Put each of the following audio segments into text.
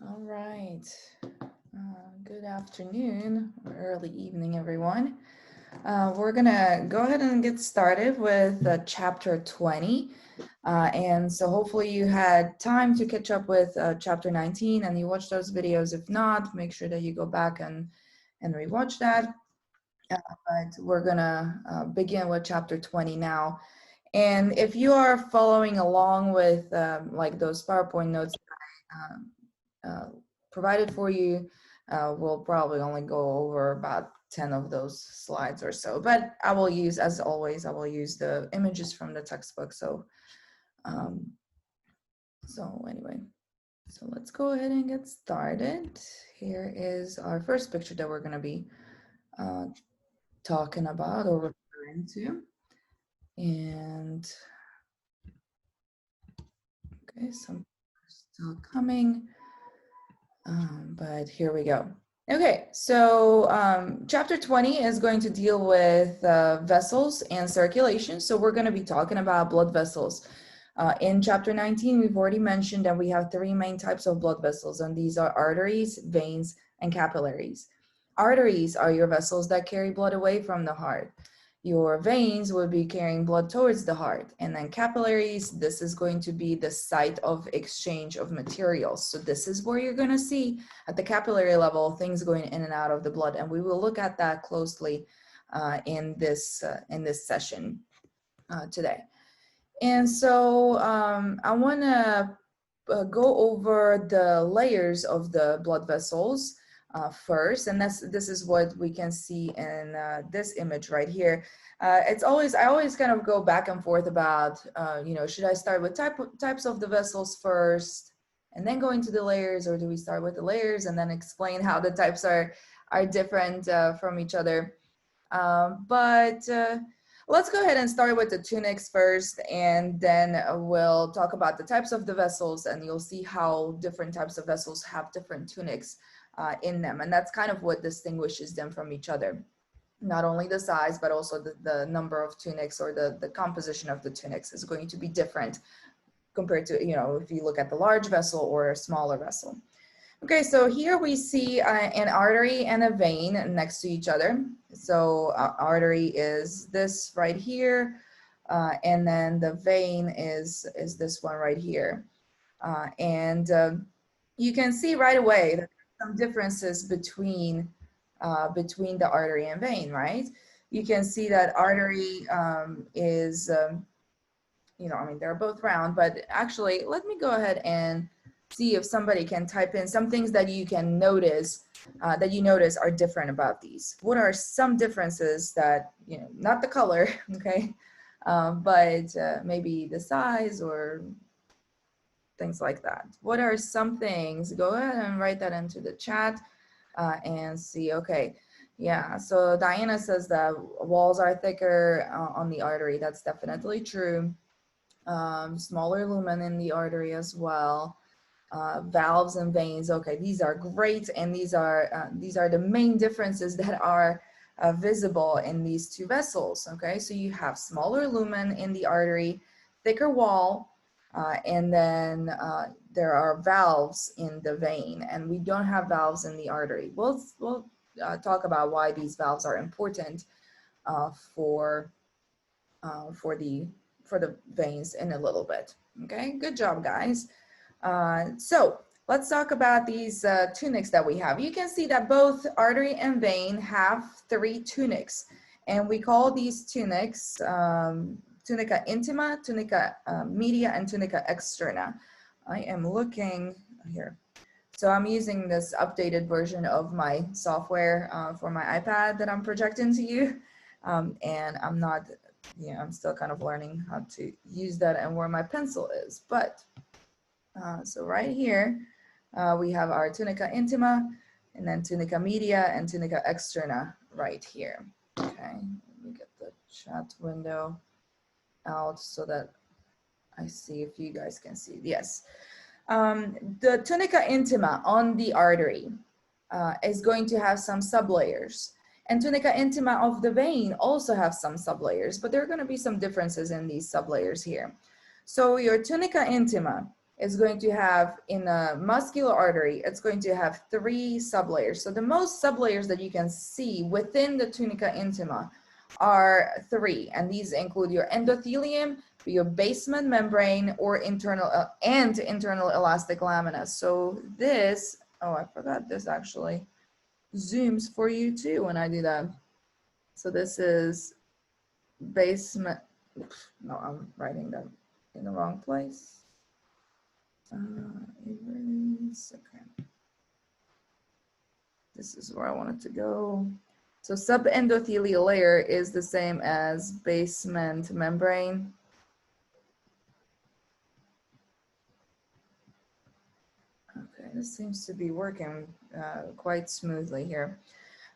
All right. Good afternoon or early evening, everyone. We're going to go ahead and get started with chapter 20. And so hopefully you had time to catch up with chapter 19 and you watched those videos. If not, make sure that you go back and rewatch that. But we're going to begin with chapter 20 now. And if you are following along with like those PowerPoint notes um, uh, provided for you, we'll probably only go over about 10 of those slides or so, but I will use, as always, I will use the images from the textbook. Um, so anyway, so let's go ahead and get started. Here is our first picture that we're going to be uh, talking about or referring to. And okay, some still coming. But here we go. Okay, so chapter 20 is going to deal with vessels and circulation. So we're going to be talking about blood vessels. In chapter 19, we've already mentioned that we have three main types of blood vessels, and these are arteries, veins, and capillaries. Arteries are your vessels that carry blood away from the heart. Your veins will be carrying blood towards the heart. And then capillaries, this is going to be the site of exchange of materials. So this is where you're going to see at the capillary level things going in and out of the blood. And we will look at that closely in this session today. And so I want to go over the layers of the blood vessels first, and this is what we can see in this image right here. I always kind of go back and forth about should I start with types of the vessels first and then go into the layers, or do we start with the layers and then explain how the types are different from each other? But let's go ahead and start with the tunics first, and then we'll talk about the types of the vessels, and you'll see how different types of vessels have different tunics in them. And that's kind of what distinguishes them from each other. Not only the size, but also the number of tunics, or the composition of the tunics is going to be different compared to, if you look at the large vessel or a smaller vessel. Okay, so here we see an artery and a vein next to each other. So artery is this right here, and then the vein is this one right here. And you can see right away that there's some differences between the artery and vein, right? You can see that artery is, they're both round, but actually, let me go ahead and see if somebody can type in some things that you can notice, that you notice are different about these. What are some differences that, not the color, okay, but maybe the size or things like that. What are some things? Go ahead and write that into the chat and see, okay. Yeah, so Diana says that walls are thicker on the artery. That's definitely true. Smaller lumen in the artery as well. Valves and veins. Okay, these are great, and these are the main differences that are visible in these two vessels. Okay, so you have smaller lumen in the artery, thicker wall, and then there are valves in the vein, and we don't have valves in the artery. We'll talk about why these valves are important for the veins in a little bit. Okay, good job, guys. So let's talk about these tunics that we have. You can see that both artery and vein have three tunics, and we call these tunics tunica intima, tunica media, and tunica externa. I am looking here. So I'm using this updated version of my software for my iPad that I'm projecting to you. And I'm not, I'm still kind of learning how to use that and where my pencil is. But so right here, we have our tunica intima, and then tunica media and tunica externa right here. Okay, let me get the chat window out so that I see if you guys can see. Yes. The tunica intima on the artery is going to have some sublayers, and tunica intima of the vein also have some sublayers, but there are going to be some differences in these sublayers here. So your tunica intima is going to have, in a muscular artery, it's going to have 3 sublayers. So the most sublayers that you can see within the tunica intima are 3, and these include your endothelium, your basement membrane, or internal elastic lamina. So this, oh, I forgot this actually zooms for you too when I do that. So this is basement, no, I'm writing that in the wrong place. Erase, okay. This is where I wanted to go. So subendothelial layer is the same as basement membrane. Okay, this seems to be working quite smoothly here.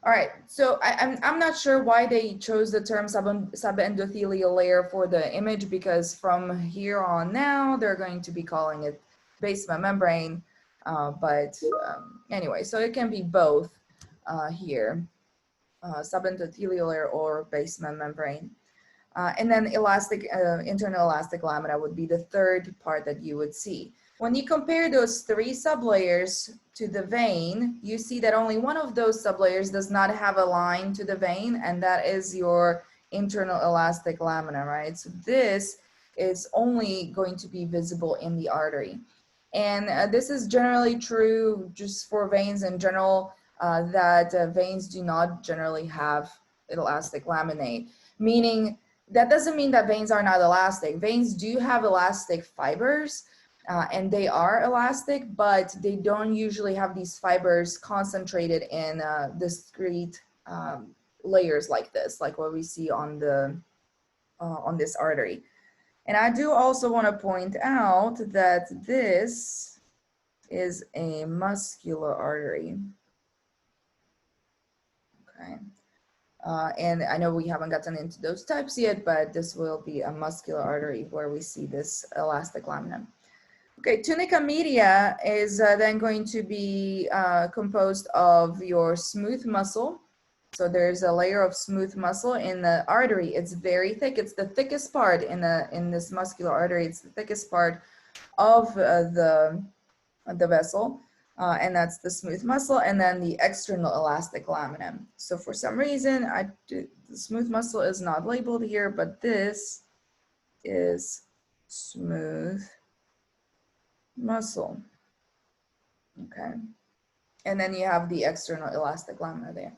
All right, so I'm not sure why they chose the term subendothelial layer for the image, because from here on now, they're going to be calling it basement membrane. Anyway, so it can be both here, subendothelial layer or basement membrane. And then internal elastic lamina would be the third part that you would see. When you compare those 3 sublayers to the vein, you see that only one of those sublayers does not have a line to the vein, and that is your internal elastic lamina, right? So this is only going to be visible in the artery. And this is generally true just for veins in general, that veins do not generally have elastic laminae, meaning that doesn't mean that veins are not elastic. Veins do have elastic fibers, and they are elastic, but they don't usually have these fibers concentrated in discrete layers like this, like what we see on this artery. And I do also want to point out that this is a muscular artery. Okay. And I know we haven't gotten into those types yet, but this will be a muscular artery where we see this elastic lamina. Okay, tunica media is then going to be composed of your smooth muscle. So there's a layer of smooth muscle in the artery. It's very thick. It's the thickest part in this muscular artery. It's the thickest part of the vessel. And that's the smooth muscle, and then the external elastic lamina. So for some reason, the smooth muscle is not labeled here, but this is smooth muscle. Okay. And then you have the external elastic lamina there.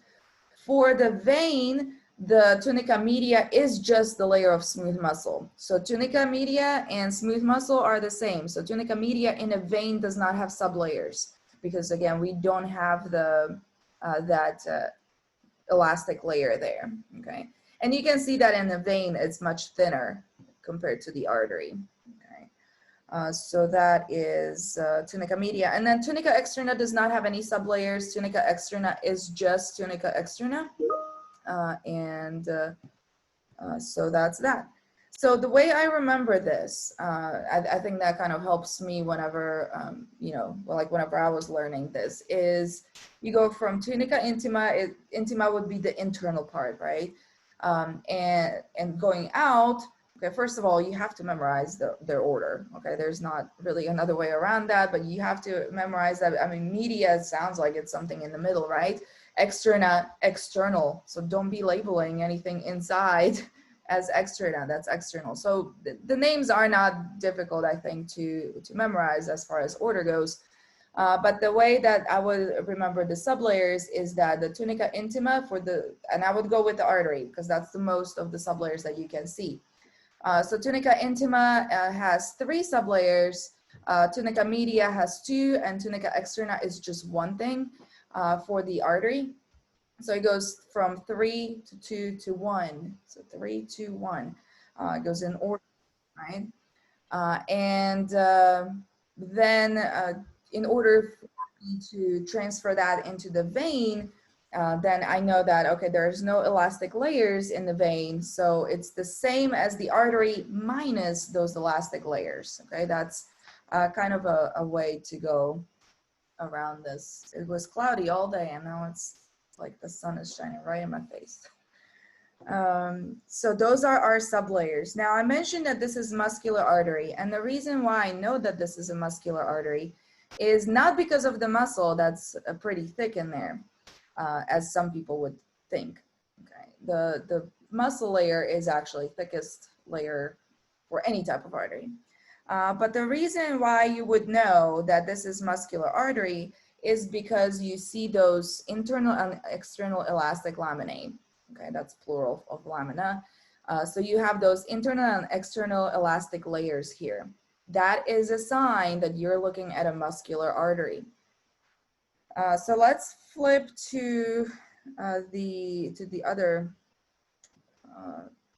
For the vein, the tunica media is just the layer of smooth muscle. So tunica media and smooth muscle are the same. So tunica media in a vein does not have sublayers, because again, we don't have that elastic layer there, okay? And you can see that in the vein, it's much thinner compared to the artery, okay? So that is tunica media. And then tunica externa does not have any sublayers. Tunica externa is just tunica externa. So that's that. So the way I remember this, I think that kind of helps me whenever, whenever I was learning this, is you go from tunica intima. Intima would be the internal part, right? And going out, okay, first of all, you have to memorize their order, okay? There's not really another way around that, but you have to memorize that. I mean, media sounds like it's something in the middle, right? Externa, external. So don't be labeling anything inside as externa, that's external. So the names are not difficult, I think, to memorize as far as order goes. But the way that I would remember the sublayers is that the tunica intima and I would go with the artery because that's the most of the sublayers that you can see. So tunica intima has 3 sublayers, tunica media has 2, and tunica externa is just 1 thing for the artery. So it goes from 3 to 2 to 1. So 3, 2, 1. It goes in order, right? Then in order for me to transfer that into the vein, then I know that, okay, there's no elastic layers in the vein. So it's the same as the artery minus those elastic layers. Okay, that's kind of a way to go around this. It was cloudy all day and now it's like the sun is shining right in my face. So those are our sublayers. Now I mentioned that this is muscular artery, and the reason why I know that this is a muscular artery is not because of the muscle that's pretty thick in there, as some people would think. Okay, the muscle layer is actually thickest layer for any type of artery. But the reason why you would know that this is muscular artery is because you see those internal and external elastic laminae. Okay, that's plural of lamina. So you have those internal and external elastic layers here. That is a sign that you're looking at a muscular artery. So let's flip to the other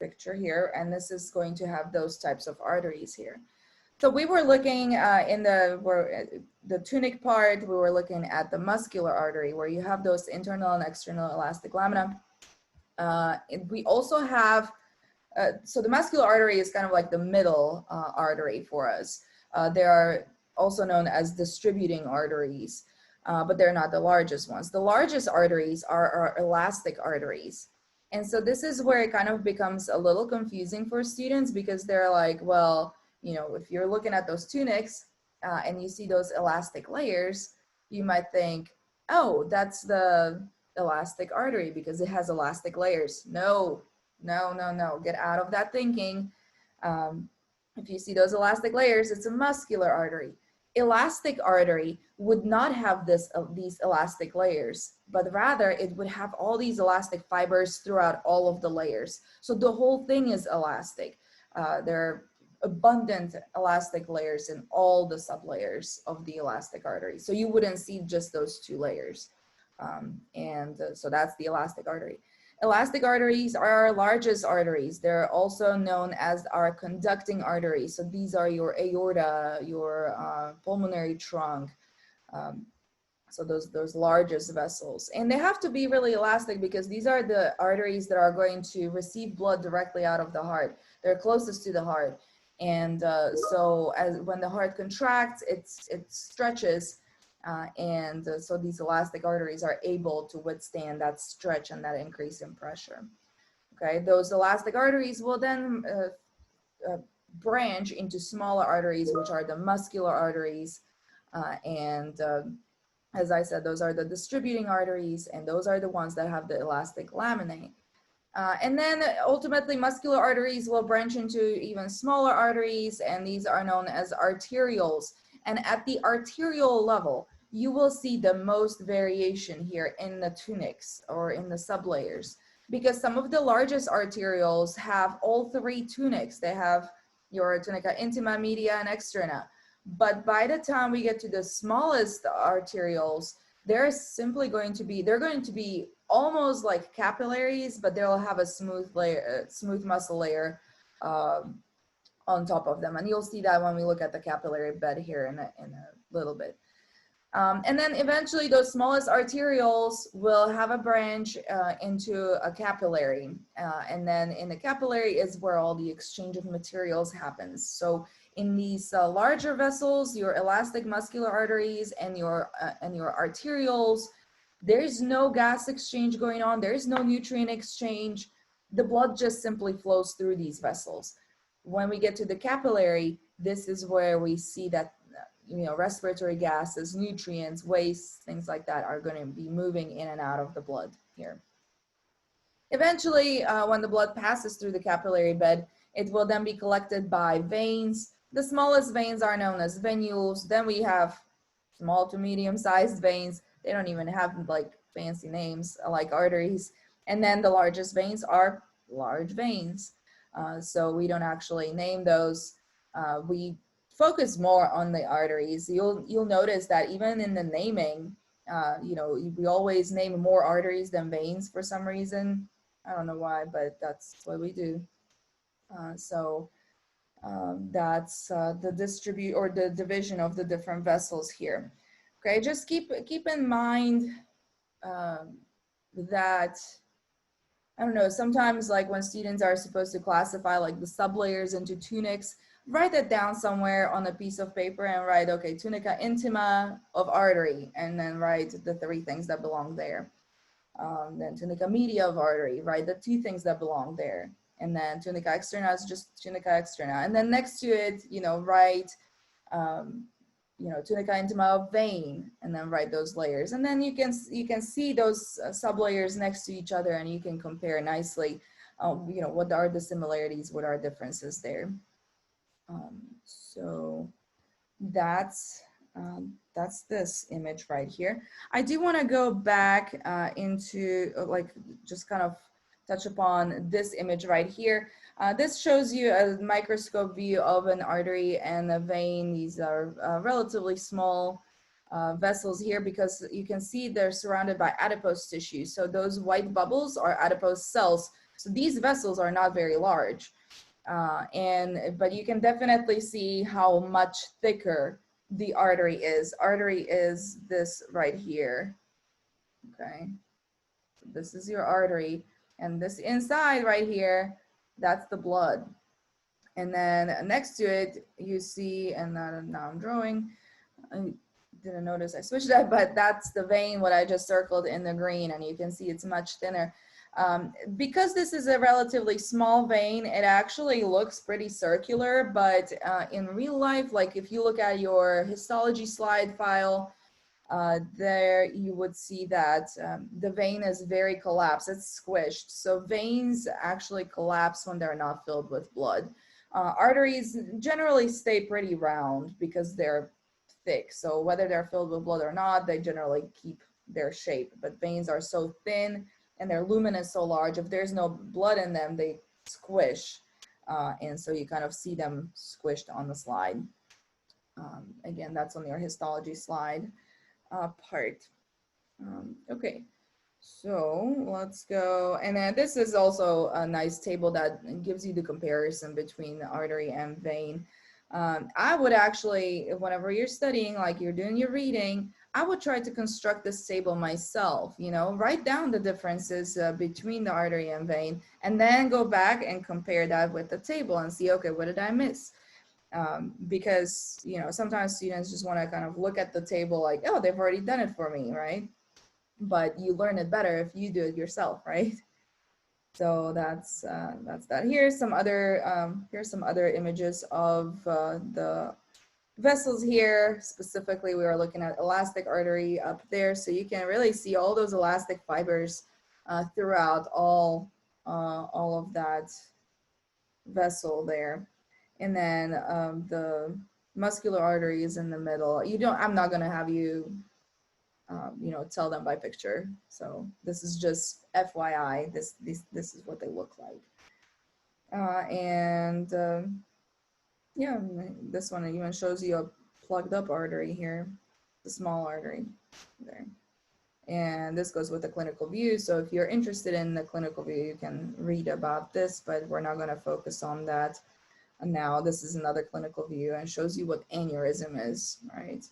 picture here, and this is going to have those types of arteries here. So we were looking in the tunic part, we were looking at the muscular artery where you have those internal and external elastic lamina. We also have, so the muscular artery is kind of like the middle artery for us. They are also known as distributing arteries, but they're not the largest ones. The largest arteries are our elastic arteries. And so this is where it kind of becomes a little confusing for students because they're like, well, you know, if you're looking at those tunics and you see those elastic layers, you might think, oh, that's the elastic artery because it has elastic layers. No, no, no, no, get out of that thinking. If you see those elastic layers, it's a muscular artery. Elastic artery would not have these elastic layers, but rather it would have all these elastic fibers throughout all of the layers. So the whole thing is elastic. There are abundant elastic layers in all the sublayers of the elastic artery. So you wouldn't see just those two layers. So that's the elastic artery. Elastic arteries are our largest arteries. They're also known as our conducting arteries. So these are your aorta, your pulmonary trunk. So those largest vessels. And they have to be really elastic because these are the arteries that are going to receive blood directly out of the heart. They're closest to the heart. And so when the heart contracts, it stretches. So these elastic arteries are able to withstand that stretch and that increase in pressure. Okay, those elastic arteries will then branch into smaller arteries, which are the muscular arteries. As I said, those are the distributing arteries, and those are the ones that have the elastic laminae. And then ultimately muscular arteries will branch into even smaller arteries, and these are known as arterioles. And at the arteriole level, you will see the most variation here in the tunics or in the sublayers, because some of the largest arterioles have all three tunics. They have your tunica intima, media, and externa. But by the time we get to the smallest arterioles, they're going to be almost like capillaries, but they'll have a smooth layer, smooth muscle layer on top of them. And you'll see that when we look at the capillary bed here in a little bit. And then eventually those smallest arterioles will have a branch into a capillary. And then in the capillary is where all the exchange of materials happens. So in these larger vessels, your elastic muscular arteries and your arterioles, there's no gas exchange going on. There's no nutrient exchange. The blood just simply flows through these vessels. When we get to the capillary, this is where we see that respiratory gases, nutrients, waste, things like that are going to be moving in and out of the blood here. Eventually, when the blood passes through the capillary bed, it will then be collected by veins. The smallest veins are known as venules. Then we have small to medium-sized veins. They don't even have like fancy names like arteries. And then the largest veins are large veins. So we don't actually name those. We focus more on the arteries. You'll notice that even in the naming, we always name more arteries than veins for some reason. I don't know why, but that's what we do. That's the division of the different vessels here. Okay, just keep in mind that, I don't know, sometimes like when students are supposed to classify like the sublayers into tunics, write that down somewhere on a piece of paper and write, okay, tunica intima of artery, and then write the three things that belong there. Then tunica media of artery, right? The two things that belong there. And then tunica externa is just tunica externa. And then next to it, you know, write, tunica intima of vein, and then write those layers. And then you can see those sublayers next to each other, and you can compare nicely, what are the similarities, what are differences there. So that's this image right here. I do want to go back into just kind of touch upon this image right here. This shows you a microscope view of an artery and a vein. These are relatively small vessels here, because you can see they're surrounded by adipose tissue. So those white bubbles are adipose cells. So these vessels are not very large. But you can definitely see how much thicker the artery is. Artery is this right here. Okay, this is your artery, and this inside right here, that's the blood. And then next to it, you see, and now I'm drawing, I didn't notice I switched that, but that's the vein, what I just circled in the green, and you can see it's much thinner. Because this is a relatively small vein, it actually looks pretty circular, but in real life, like if you look at your histology slide file, there you would see that the vein is very collapsed, it's squished. So veins actually collapse when they're not filled with blood. Arteries generally stay pretty round because they're thick. So whether they're filled with blood or not, they generally keep their shape. But veins are so thin and their lumen is so large, if there's no blood in them, they squish. And so you kind of see them squished on the slide. Again, that's on your histology slide part. Okay, so let's go. And then this is also a nice table that gives you the comparison between the artery and vein. I would actually, whenever you're studying, like you're doing your reading, I would try to construct this table myself, write down the differences between the artery and vein, and then go back and compare that with the table and see, okay, what did I miss? Because, sometimes students just want to kind of look at the table like, oh, they've already done it for me, right? But you learn it better if you do it yourself, right? So that's that. Here's some other images of the vessels here. Specifically, we are looking at elastic artery up there, so you can really see all those elastic fibers throughout all of that vessel there. And then the muscular artery is in the middle. I'm not gonna have you tell them by picture. So this is just FYI, this is what they look like. Yeah, this one even shows you a plugged up artery here, the small artery there. And this goes with the clinical view. So if you're interested in the clinical view, you can read about this, but we're not gonna focus on that now. This is another clinical view and shows you what aneurysm is, right?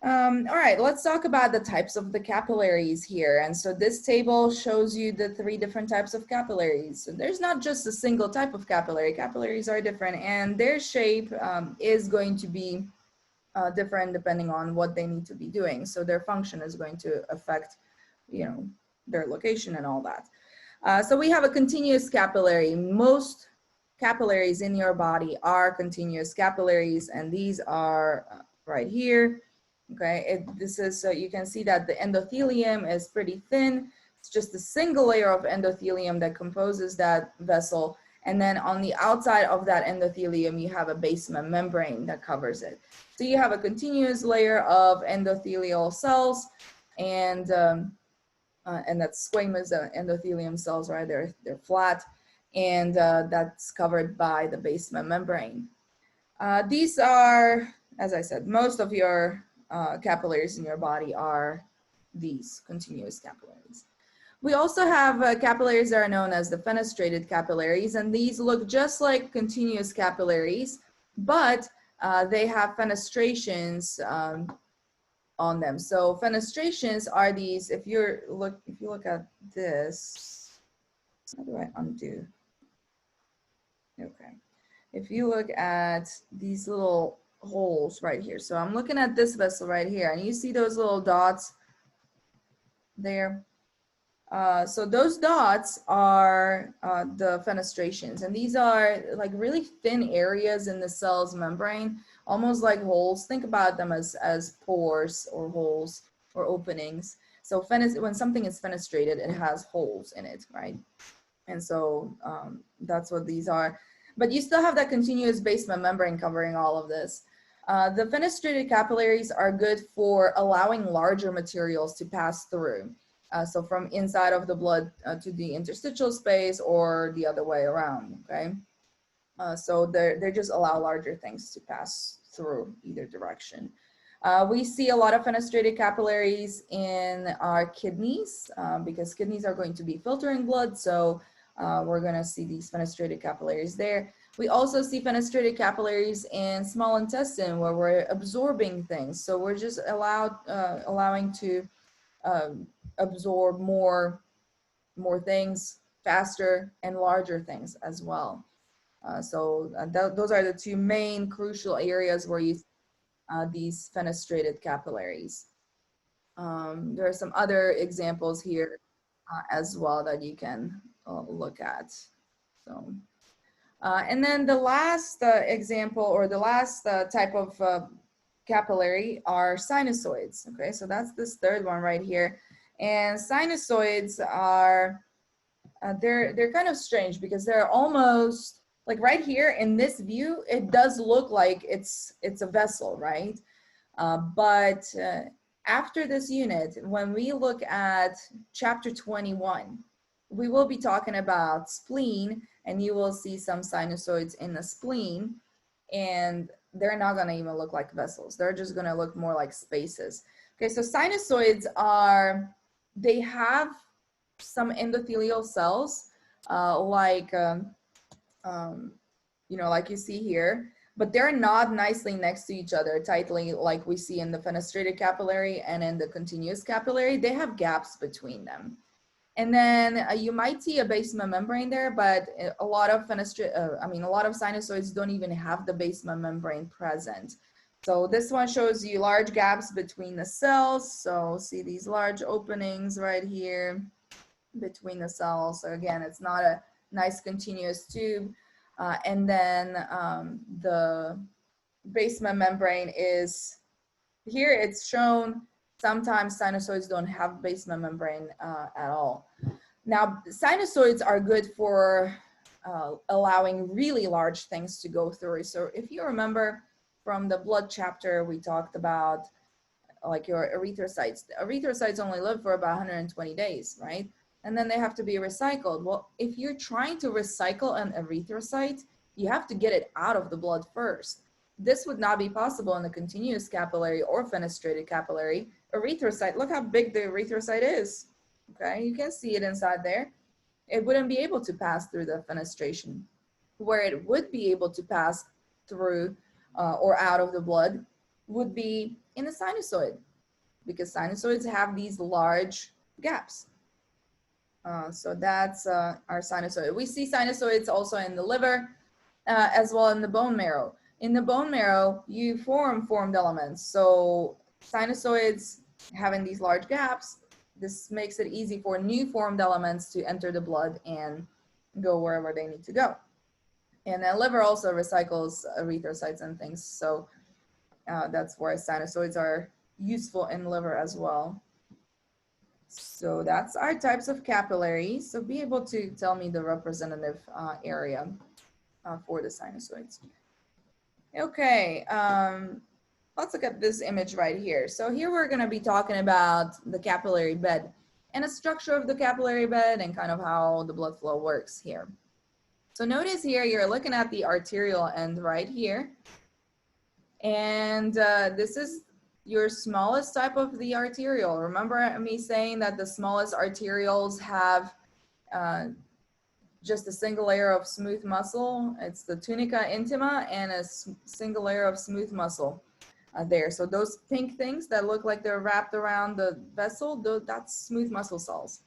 All right, let's talk about the types of the capillaries here. And so this table shows you the 3 different types of capillaries. So there's not just a single type of capillary. Capillaries are different, and their shape is going to be different depending on what they need to be doing. So their function is going to affect, their location and all that. So we have a continuous capillary. Most capillaries in your body are continuous capillaries, and these are right here. Okay, this is, so you can see that the endothelium is pretty thin. It's just a single layer of endothelium that composes that vessel. And then on the outside of that endothelium, you have a basement membrane that covers it. So you have a continuous layer of endothelial cells, and that's squamous endothelium cells, right? They're flat, and that's covered by the basement membrane. These are, as I said, most of your capillaries in your body are these continuous capillaries. We also have capillaries that are known as the fenestrated capillaries, and these look just like continuous capillaries, but they have fenestrations on them. So fenestrations are these. If you look at this, how do I undo? Okay. If you look at these little holes right here. So I'm looking at this vessel right here, and you see those little dots there. So those dots are the fenestrations, and these are like really thin areas in the cell's membrane, almost like holes. Think about them as pores or holes or openings. So when something is fenestrated, it has holes in it, right? And so that's what these are. But you still have that continuous basement membrane covering all of this. The fenestrated capillaries are good for allowing larger materials to pass through. So from inside of the blood to the interstitial space or the other way around, okay? So they just allow larger things to pass through either direction. We see a lot of fenestrated capillaries in our kidneys because kidneys are going to be filtering blood. So we're going to see these fenestrated capillaries there. We also see fenestrated capillaries in small intestine where we're absorbing things. So we're just allowing to absorb more things faster and larger things as well. Those are the two main crucial areas where you these fenestrated capillaries. There are some other examples here as well that you can look at. So, and then the last example or the last type of capillary are sinusoids. Okay, so that's this third one right here. And sinusoids are, they're kind of strange because they're almost like right here in this view, it does look like it's a vessel, right? But after this unit, when we look at chapter 21, we will be talking about spleen, and you will see some sinusoids in the spleen, and they're not going to even look like vessels. They're just going to look more like spaces. Okay, so sinusoids are, they have some endothelial cells, you know, like you see here, but they're not nicely next to each other tightly like we see in the fenestrated capillary and in the continuous capillary. They have gaps between them. And then you might see a basement membrane there, but a lot of a lot of sinusoids don't even have the basement membrane present. So this one shows you large gaps between the cells. So see these large openings right here between the cells. So again, it's not a nice continuous tube. And then the basement membrane is here. It's shown. Sometimes sinusoids don't have basement membrane at all. Now, sinusoids are good for allowing really large things to go through. So if you remember from the blood chapter, we talked about like your erythrocytes. Erythrocytes only live for about 120 days, right? And then they have to be recycled. Well, if you're trying to recycle an erythrocyte, you have to get it out of the blood first. This would not be possible in the continuous capillary or fenestrated capillary. Erythrocyte, look how big the erythrocyte is. Okay, you can see it inside there. It wouldn't be able to pass through the fenestration. Where it would be able to pass through or out of the blood would be in the sinusoid, because sinusoids have these large gaps. So that's our sinusoid. We see sinusoids also in the liver, as well in the bone marrow. In the bone marrow, you formed elements. So sinusoids having these large gaps, this makes it easy for new formed elements to enter the blood and go wherever they need to go. And then liver also recycles erythrocytes and things. So that's where sinusoids are useful in liver as well. So that's our types of capillaries. So be able to tell me the representative area for the sinusoids. Okay, let's look at this image right here. So here we're going to be talking about the capillary bed and the structure of the capillary bed and kind of how the blood flow works here. So notice here, you're looking at the arterial end right here. And this is your smallest type of the arteriole. Remember me saying that the smallest arterioles have just a single layer of smooth muscle. It's the tunica intima and a single layer of smooth muscle there. So those pink things that look like they're wrapped around the vessel, that's smooth muscle cells.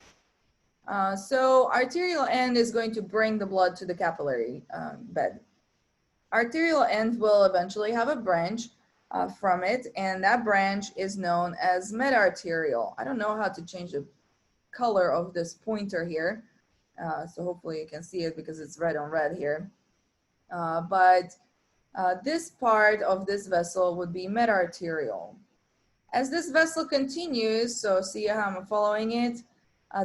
So arterial end is going to bring the blood to the capillary bed. Arterial end will eventually have a branch from it, and that branch is known as medarterial. I don't know how to change the color of this pointer here. So hopefully you can see it because it's red on red here. But this part of this vessel would be meta-arteriole. As this vessel continues, so see how I'm following it,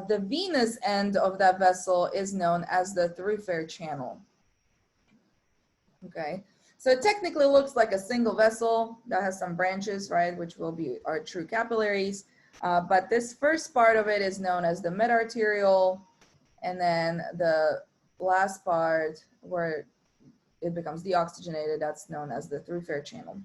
the venous end of that vessel is known as the thoroughfare channel. Okay, so it technically looks like a single vessel that has some branches, right, which will be our true capillaries. But this first part of it is known as the meta-arteriole, and then the last part where it becomes deoxygenated, that's known as the thoroughfare channel.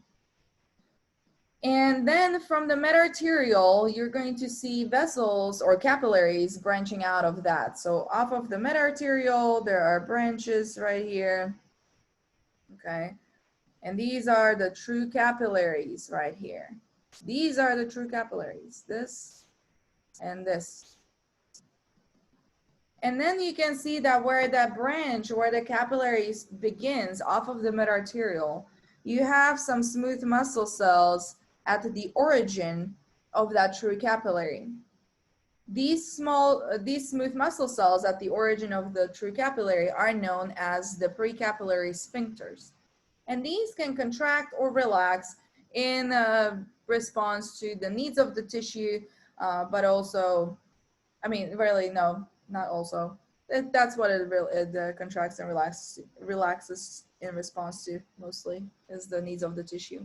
And then from the meta-arteriole, you're going to see vessels or capillaries branching out of that. So off of the meta-arteriole, there are branches right here. Okay. And these are the true capillaries right here. These are the true capillaries, this and this. And then you can see that where that branch, where the capillaries begins off of the meta-arteriole, you have some smooth muscle cells at the origin of that true capillary. These smooth muscle cells at the origin of the true capillary are known as the precapillary sphincters. And these can contract or relax in response to the needs of the tissue, but also, I mean, really, no, not also. That's what it contracts and relaxes in response to, mostly, is the needs of the tissue.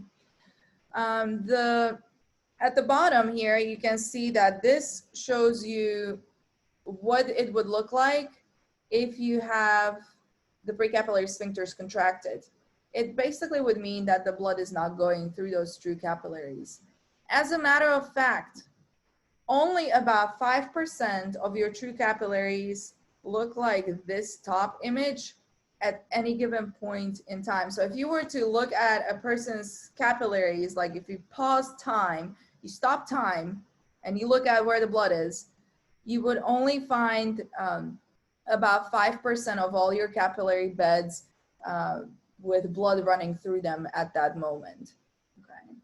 At the bottom here, you can see that this shows you what it would look like if you have the precapillary sphincters contracted. It basically would mean that the blood is not going through those true capillaries. As a matter of fact, only about 5% of your true capillaries look like this top image at any given point in time. So if you were to look at a person's capillaries, like if you pause time, you stop time, and you look at where the blood is, you would only find about 5% of all your capillary beds with blood running through them at that moment. Okay.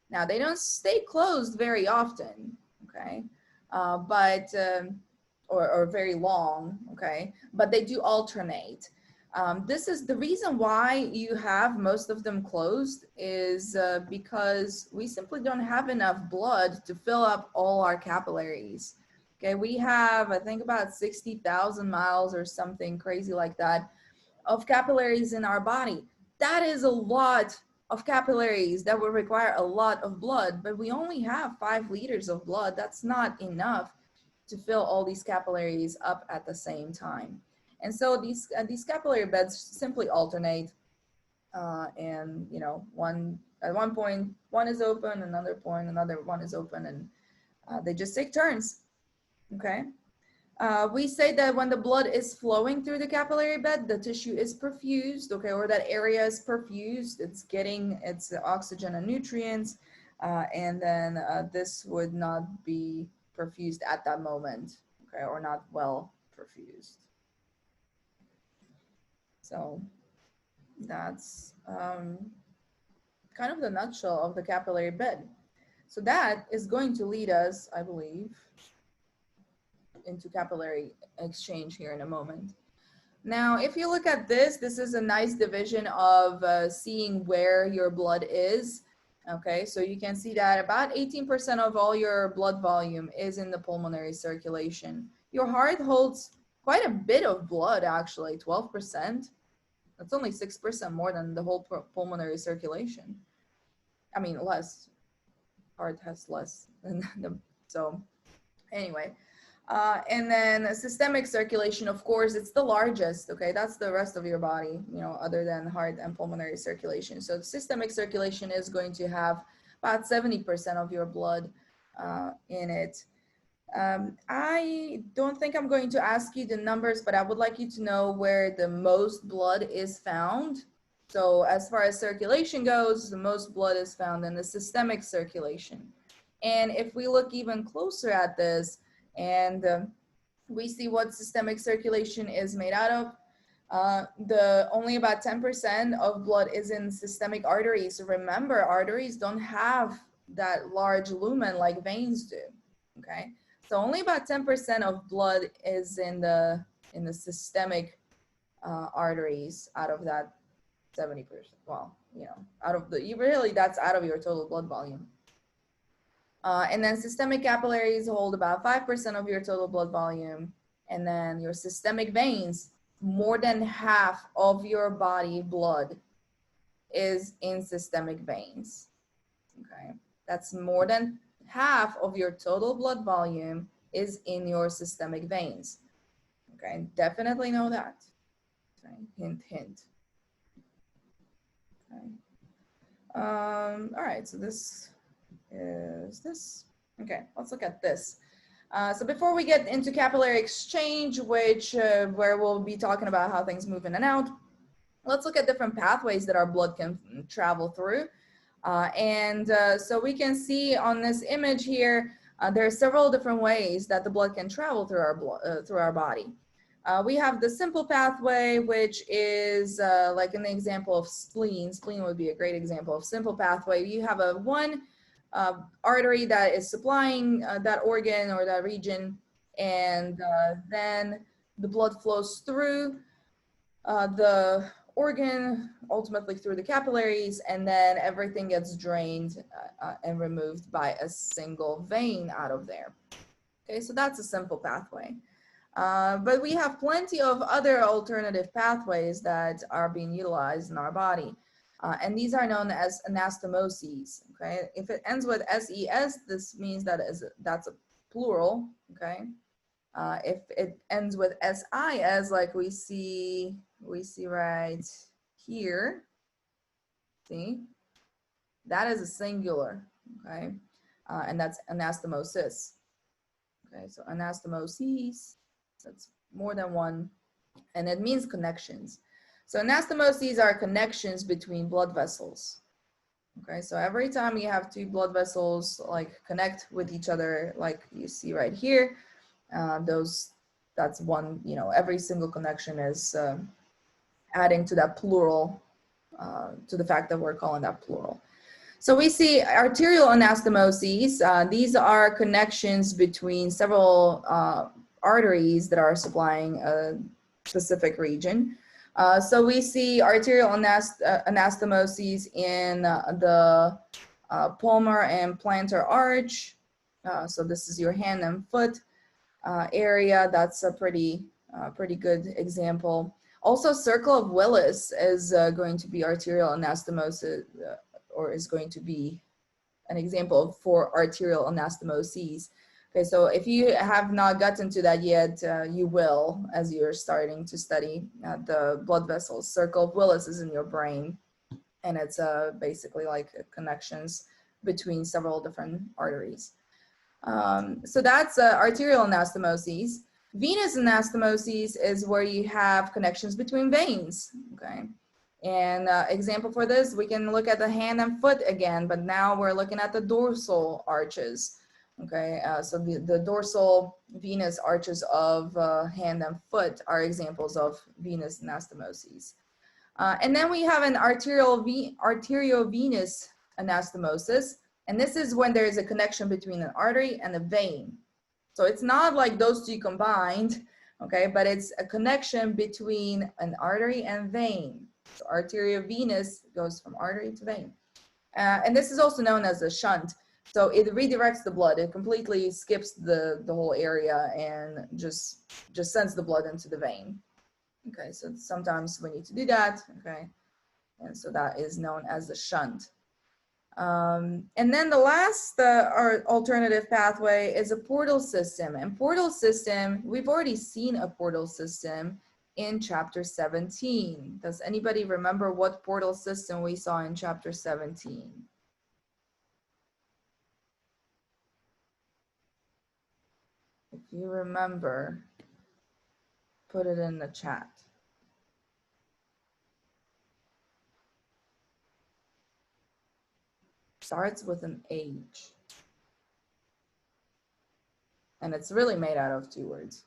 Now they don't stay closed very often. Okay, or very long. Okay, but they do alternate. This is the reason why you have most of them closed, is because we simply don't have enough blood to fill up all our capillaries. Okay, we have, I think, about 60,000 miles or something crazy like that of capillaries in our body. That is a lot of capillaries that would require a lot of blood, but we only have 5 liters of blood. That's not enough to fill all these capillaries up at the same time. And so these capillary beds simply alternate, and you know, at one point one is open, another point another one is open, and they just take turns. Okay. We say that when the blood is flowing through the capillary bed, the tissue is perfused, okay, or that area is perfused. It's getting its oxygen and nutrients, and then this would not be perfused at that moment, okay, or not well perfused. So that's kind of the nutshell of the capillary bed. So that is going to lead us, I believe, into capillary exchange here in a moment. Now, if you look at this, this is a nice division of seeing where your blood is. Okay, so you can see that about 18% of all your blood volume is in the pulmonary circulation. Your heart holds quite a bit of blood, actually, 12%. That's only 6% more than the whole pulmonary circulation. I mean, less. Heart has less than the, so anyway. And then systemic circulation, of course, it's the largest, okay? That's the rest of your body, you know, other than heart and pulmonary circulation. So the systemic circulation is going to have about 70% of your blood in it. I don't think I'm going to ask you the numbers, but I would like you to know where the most blood is found. So as far as circulation goes, the most blood is found in the systemic circulation. And if we look even closer at this, and we see what systemic circulation is made out of, only about 10% of blood is in systemic arteries. So remember, arteries don't have that large lumen like veins do, okay? So only about 10% of blood is in the systemic arteries out of that 70%. Well, you know, out of that's out of your total blood volume. And then systemic capillaries hold about 5% of your total blood volume. And then your systemic veins, more than half of your body blood is in systemic veins. Okay, that's more than half of your total blood volume is in your systemic veins. Okay, definitely know that. Okay, hint, hint. Okay. All right, so this is this. Okay, let's look at this. So before we get into capillary exchange, where we'll be talking about how things move in and out, let's look at different pathways that our blood can travel through. So we can see on this image here, there are several different ways that the blood can travel through our body. We have the simple pathway, which is like in the example of spleen. Spleen would be a great example of simple pathway. You have one artery that is supplying that organ or that region, and then the blood flows through the organ, ultimately through the capillaries, and then everything gets drained and removed by a single vein out of there. Okay, so that's a simple pathway. But we have plenty of other alternative pathways that are being utilized in our body. And these are known as anastomoses. Okay, if it ends with SES, this means that that's a plural. Okay, if it ends with SIS, like we see right here, see, that is a singular. Okay, and that's anastomosis. Okay, so anastomoses, that's more than one, and it means connections. So anastomoses are connections between blood vessels. Okay, so every time you have two blood vessels like connect with each other, like you see right here, that's one, you know, every single connection is adding to that plural, to the fact that we're calling that plural. So we see arterial anastomoses. These are connections between several arteries that are supplying a specific region. So we see arterial anastomoses in the palmar and plantar arch. So this is your hand and foot area. That's a pretty good example. Also, circle of Willis is going to be arterial anastomosis, or is going to be an example for arterial anastomoses. Okay, so if you have not gotten to that yet, you will as you're starting to study the blood vessels. Circle of Willis is in your brain, and it's basically like connections between several different arteries. So that's arterial anastomoses. Venous anastomoses is where you have connections between veins, okay? And example for this, we can look at the hand and foot again, but now we're looking at the dorsal arches, okay? So the dorsal venous arches of hand and foot are examples of venous anastomoses. And then we have an arteriovenous anastomosis, and this is when there is a connection between an artery and a vein. So it's not like those two combined, okay, but it's a connection between an artery and vein. So arteriovenous goes from artery to vein. And this is also known as a shunt. So it redirects the blood. It completely skips the whole area and just sends the blood into the vein. Okay, so sometimes we need to do that, okay? And so that is known as the shunt. And then the last alternative pathway is a portal system. And portal system, we've already seen a portal system in chapter 17. Does anybody remember what portal system we saw in chapter 17? If you remember, put it in the chat. Starts with an H. And it's really made out of two words.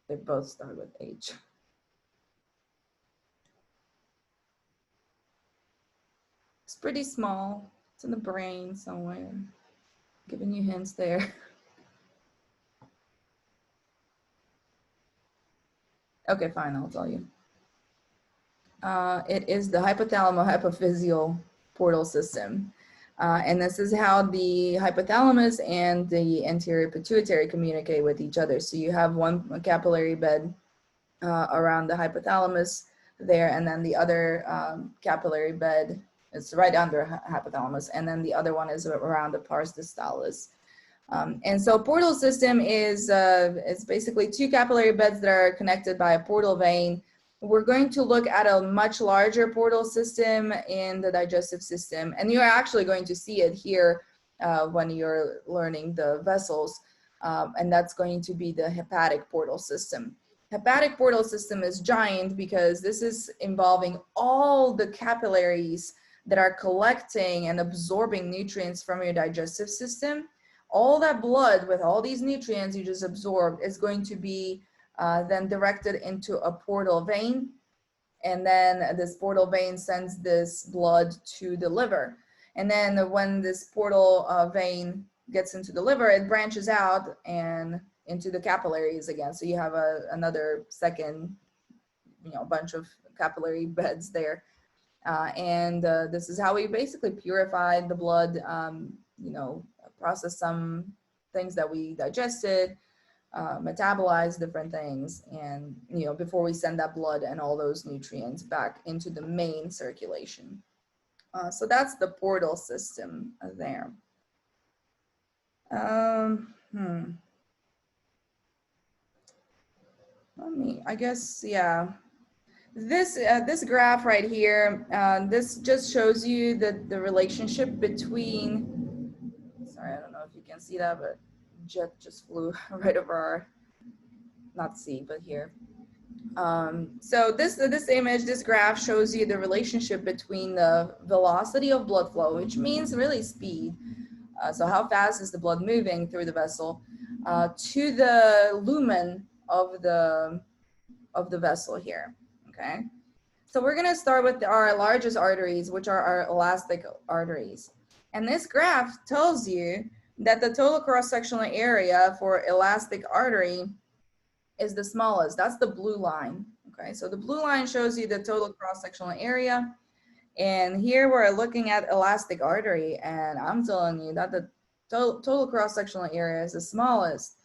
They both start with H. It's pretty small. It's in the brain somewhere. Giving you hints there. Okay, fine, I'll tell you. It is the hypothalamo-hypophyseal portal system. And this is how the hypothalamus and the anterior pituitary communicate with each other. So you have one capillary bed around the hypothalamus there, and then the other capillary bed is right under hypothalamus, and then the other one is around the pars distalis. And so portal system is it's basically two capillary beds that are connected by a portal vein. We're going to look at a much larger portal system in the digestive system, and you're actually going to see it here when you're learning the vessels, and that's going to be the hepatic portal system. Hepatic portal system is giant because this is involving all the capillaries that are collecting and absorbing nutrients from your digestive system. All that blood with all these nutrients you just absorbed is going to be then directed into a portal vein. And then this portal vein sends this blood to the liver. And then when this portal vein gets into the liver, it branches out and into the capillaries again. So you have another second, bunch of capillary beds there. This is how we basically purify the blood, process some things that we digested, metabolize different things, and before we send that blood and all those nutrients back into the main circulation. So that's the portal system there. This graph right here, this just shows you the relationship between, sorry, I don't know if you can see that, but jet just flew right over our, not see, but here. So this image, this graph shows you the relationship between the velocity of blood flow, which means really speed. So how fast is the blood moving through the vessel, to the lumen of the vessel here. Okay, so we're gonna start with our largest arteries, which are our elastic arteries. And this graph tells you that the total cross-sectional area for elastic artery is the smallest. That's the blue line. Okay, so the blue line shows you the total cross-sectional area. And here we're looking at elastic artery, and I'm telling you that the total cross-sectional area is the smallest.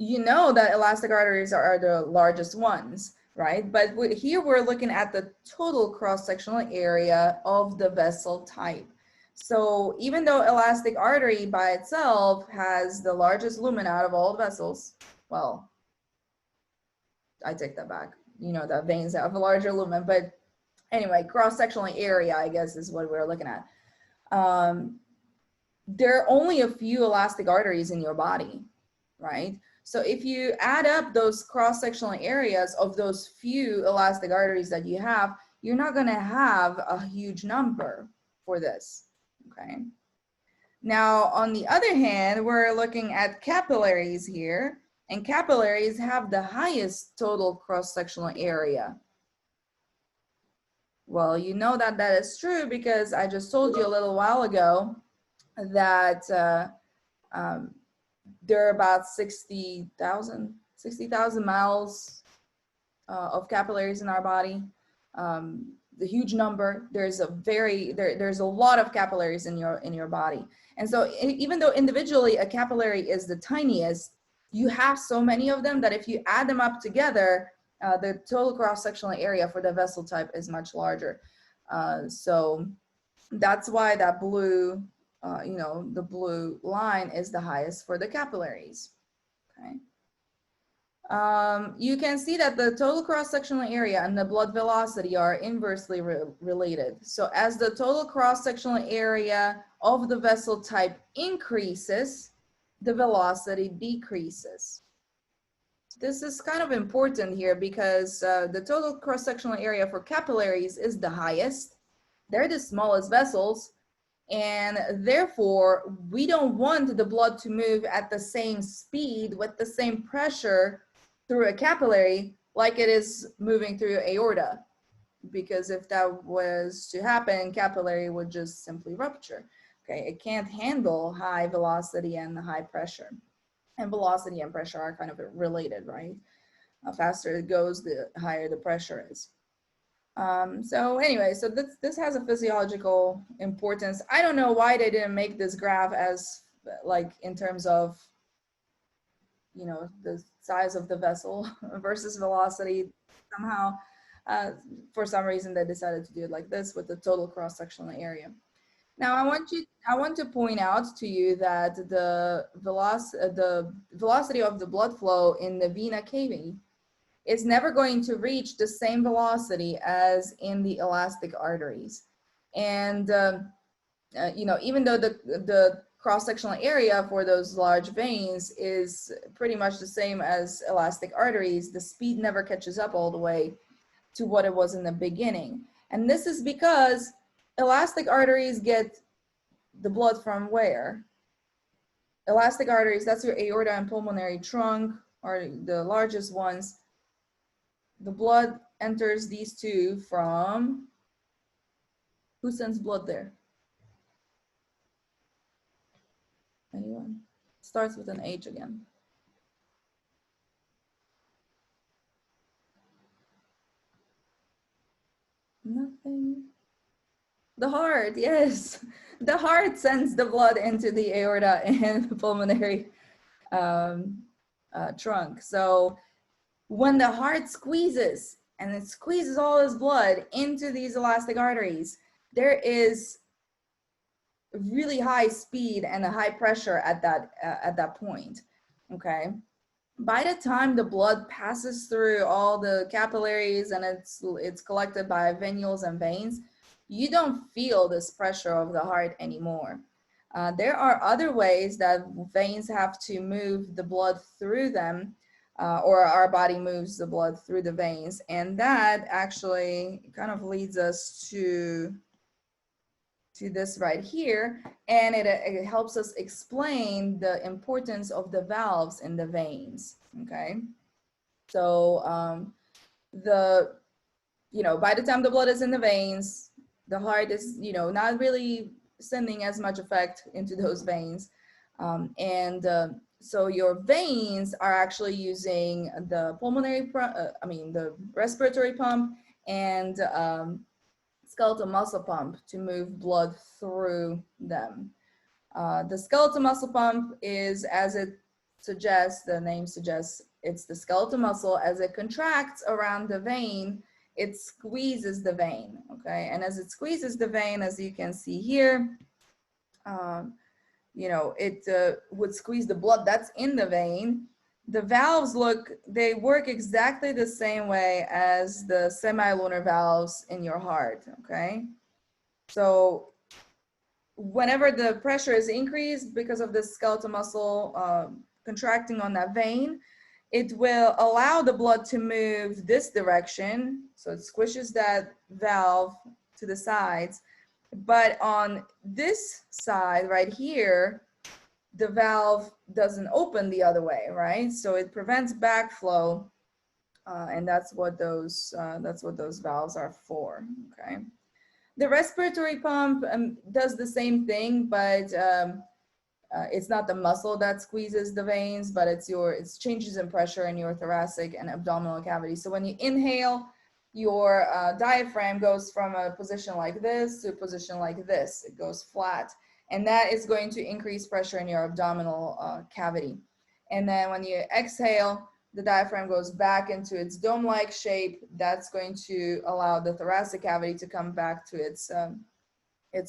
You know that elastic arteries are the largest ones, right? But here we're looking at the total cross-sectional area of the vessel type. So even though elastic artery by itself has the largest lumen out of all the vessels, well, I take that back. That veins have a larger lumen, but anyway, cross-sectional area, I guess, is what we're looking at. There are only a few elastic arteries in your body, right? So if you add up those cross-sectional areas of those few elastic arteries that you have, you're not going to have a huge number for this, okay? Now, on the other hand, we're looking at capillaries here, and capillaries have the highest total cross-sectional area. Well, you know that that is true because I just told you a little while ago that there are about 60,000 miles of capillaries in our body. The huge number. There's a lot of capillaries in your body, and so even though individually a capillary is the tiniest, you have so many of them that if you add them up together, the total cross-sectional area for the vessel type is much larger. So that's why that blue, the blue line is the highest for the capillaries. Okay. You can see that the total cross-sectional area and the blood velocity are inversely related. So as the total cross-sectional area of the vessel type increases, the velocity decreases. This is kind of important here because the total cross-sectional area for capillaries is the highest. They're the smallest vessels, and therefore we don't want the blood to move at the same speed with the same pressure through a capillary like it is moving through aorta, because if that was to happen, capillary would just simply rupture. Okay, it can't handle high velocity and high pressure. And velocity and pressure are kind of related, right? How faster it goes, the higher the pressure is. So anyway, so this has a physiological importance. I don't know why they didn't make this graph as like in terms of, you know, the size of the vessel versus velocity. Somehow, for some reason, they decided to do it like this with the total cross-sectional area. Now, I want to point out to you that the velocity of the blood flow in the vena cava is never going to reach the same velocity as in the elastic arteries. And you know, even though the cross-sectional area for those large veins is pretty much the same as elastic arteries, the speed never catches up all the way to what it was in the beginning. And this is because elastic arteries get the blood from where? Elastic arteries, that's your aorta and pulmonary trunk, are the largest ones. The blood enters these two from, who sends blood there? Anyone? Starts with an H again. Nothing. The heart, yes. The heart sends the blood into the aorta and the pulmonary trunk. So when the heart squeezes and it squeezes all this blood into these elastic arteries, there is really high speed and a high pressure at that point. Okay. By the time the blood passes through all the capillaries and it's collected by venules and veins, you don't feel this pressure of the heart anymore. There are other ways that veins have to move the blood through them, or our body moves the blood through the veins, and that actually kind of leads us to this right here, and it helps us explain the importance of the valves in the veins. Okay, so by the time the blood is in the veins, the heart is not really sending as much effect into those veins, and so your veins are actually using the the respiratory pump and skeletal muscle pump to move blood through them. The skeletal muscle pump is, as it suggests, the name suggests, it's the skeletal muscle. As it contracts around the vein, it squeezes the vein, okay? And as it squeezes the vein, as you can see here, it would squeeze the blood that's in the vein. The valves they work exactly the same way as the semilunar valves in your heart, okay? So whenever the pressure is increased because of the skeletal muscle contracting on that vein, it will allow the blood to move this direction. So it squishes that valve to the sides. But on this side right here, the valve doesn't open the other way, right? So it prevents backflow, and that's what those valves are for. Okay. The respiratory pump does the same thing, but it's not the muscle that squeezes the veins, but it's changes in pressure in your thoracic and abdominal cavity. So when you inhale, your diaphragm goes from a position like this to a position like this. It goes flat, and that is going to increase pressure in your abdominal cavity. And then when you exhale, the diaphragm goes back into its dome-like shape. That's going to allow the thoracic cavity to come back to its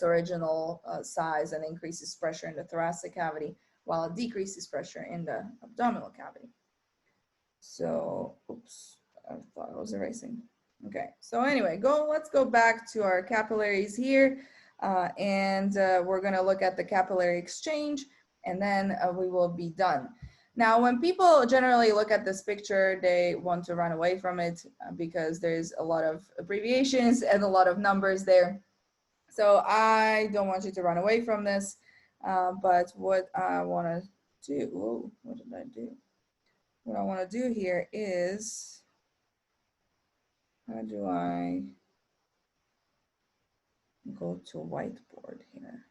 original size and increases pressure in the thoracic cavity, while it decreases pressure in the abdominal cavity. So, oops, I thought I was erasing. Okay, so anyway, let's go back to our capillaries here, and we're gonna look at the capillary exchange, and then we will be done. Now, when people generally look at this picture, they want to run away from it because there's a lot of abbreviations and a lot of numbers there. So I don't want you to run away from this, but what I want to do, whoa, what did I do? What I want to do here is, how do I go to whiteboard here?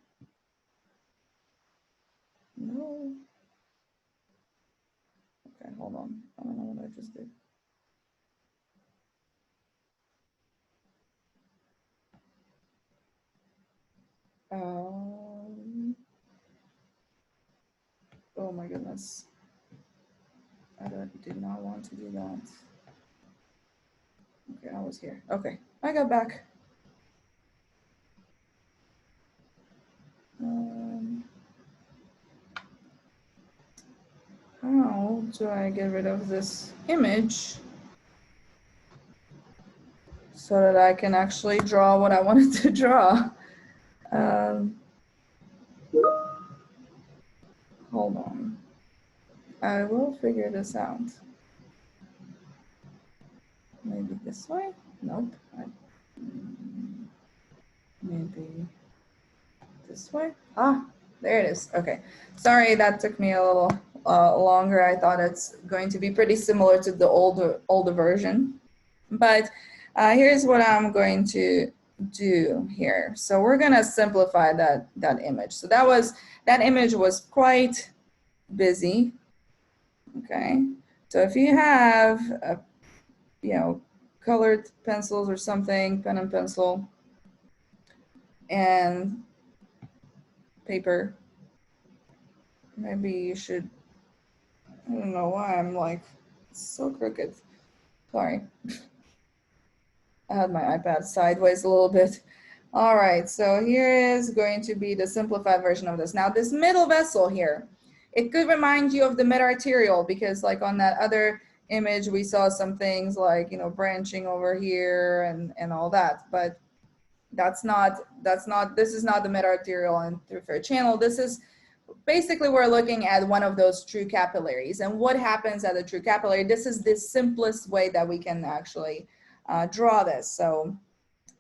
No. Okay, hold on. I don't know what I just did. Oh my goodness. I did not want to do that. Okay, I was here. Okay, I got back. How do I get rid of this image so that I can actually draw what I wanted to draw? Hold on. I will figure this out. Maybe this way? Nope. Maybe this way? Ah, there it is. Okay. Sorry, that took me a little longer. I thought it's going to be pretty similar to the older version. But here's what I'm going to do here. So we're going to simplify that image. So that image was quite busy. Okay. So if you have colored pencils or something, pen and pencil, and paper, maybe you should, I don't know why I'm like so crooked. Sorry. I had my iPad sideways a little bit. All right, so here is going to be the simplified version of this. Now this middle vessel here, it could remind you of the mid-arterial, because like on that other image, we saw some things like, branching over here and all that, but this is not the mid-arterial and through fair channel. This is basically, we're looking at one of those true capillaries. And what happens at the true capillary? This is the simplest way that we can actually draw this. So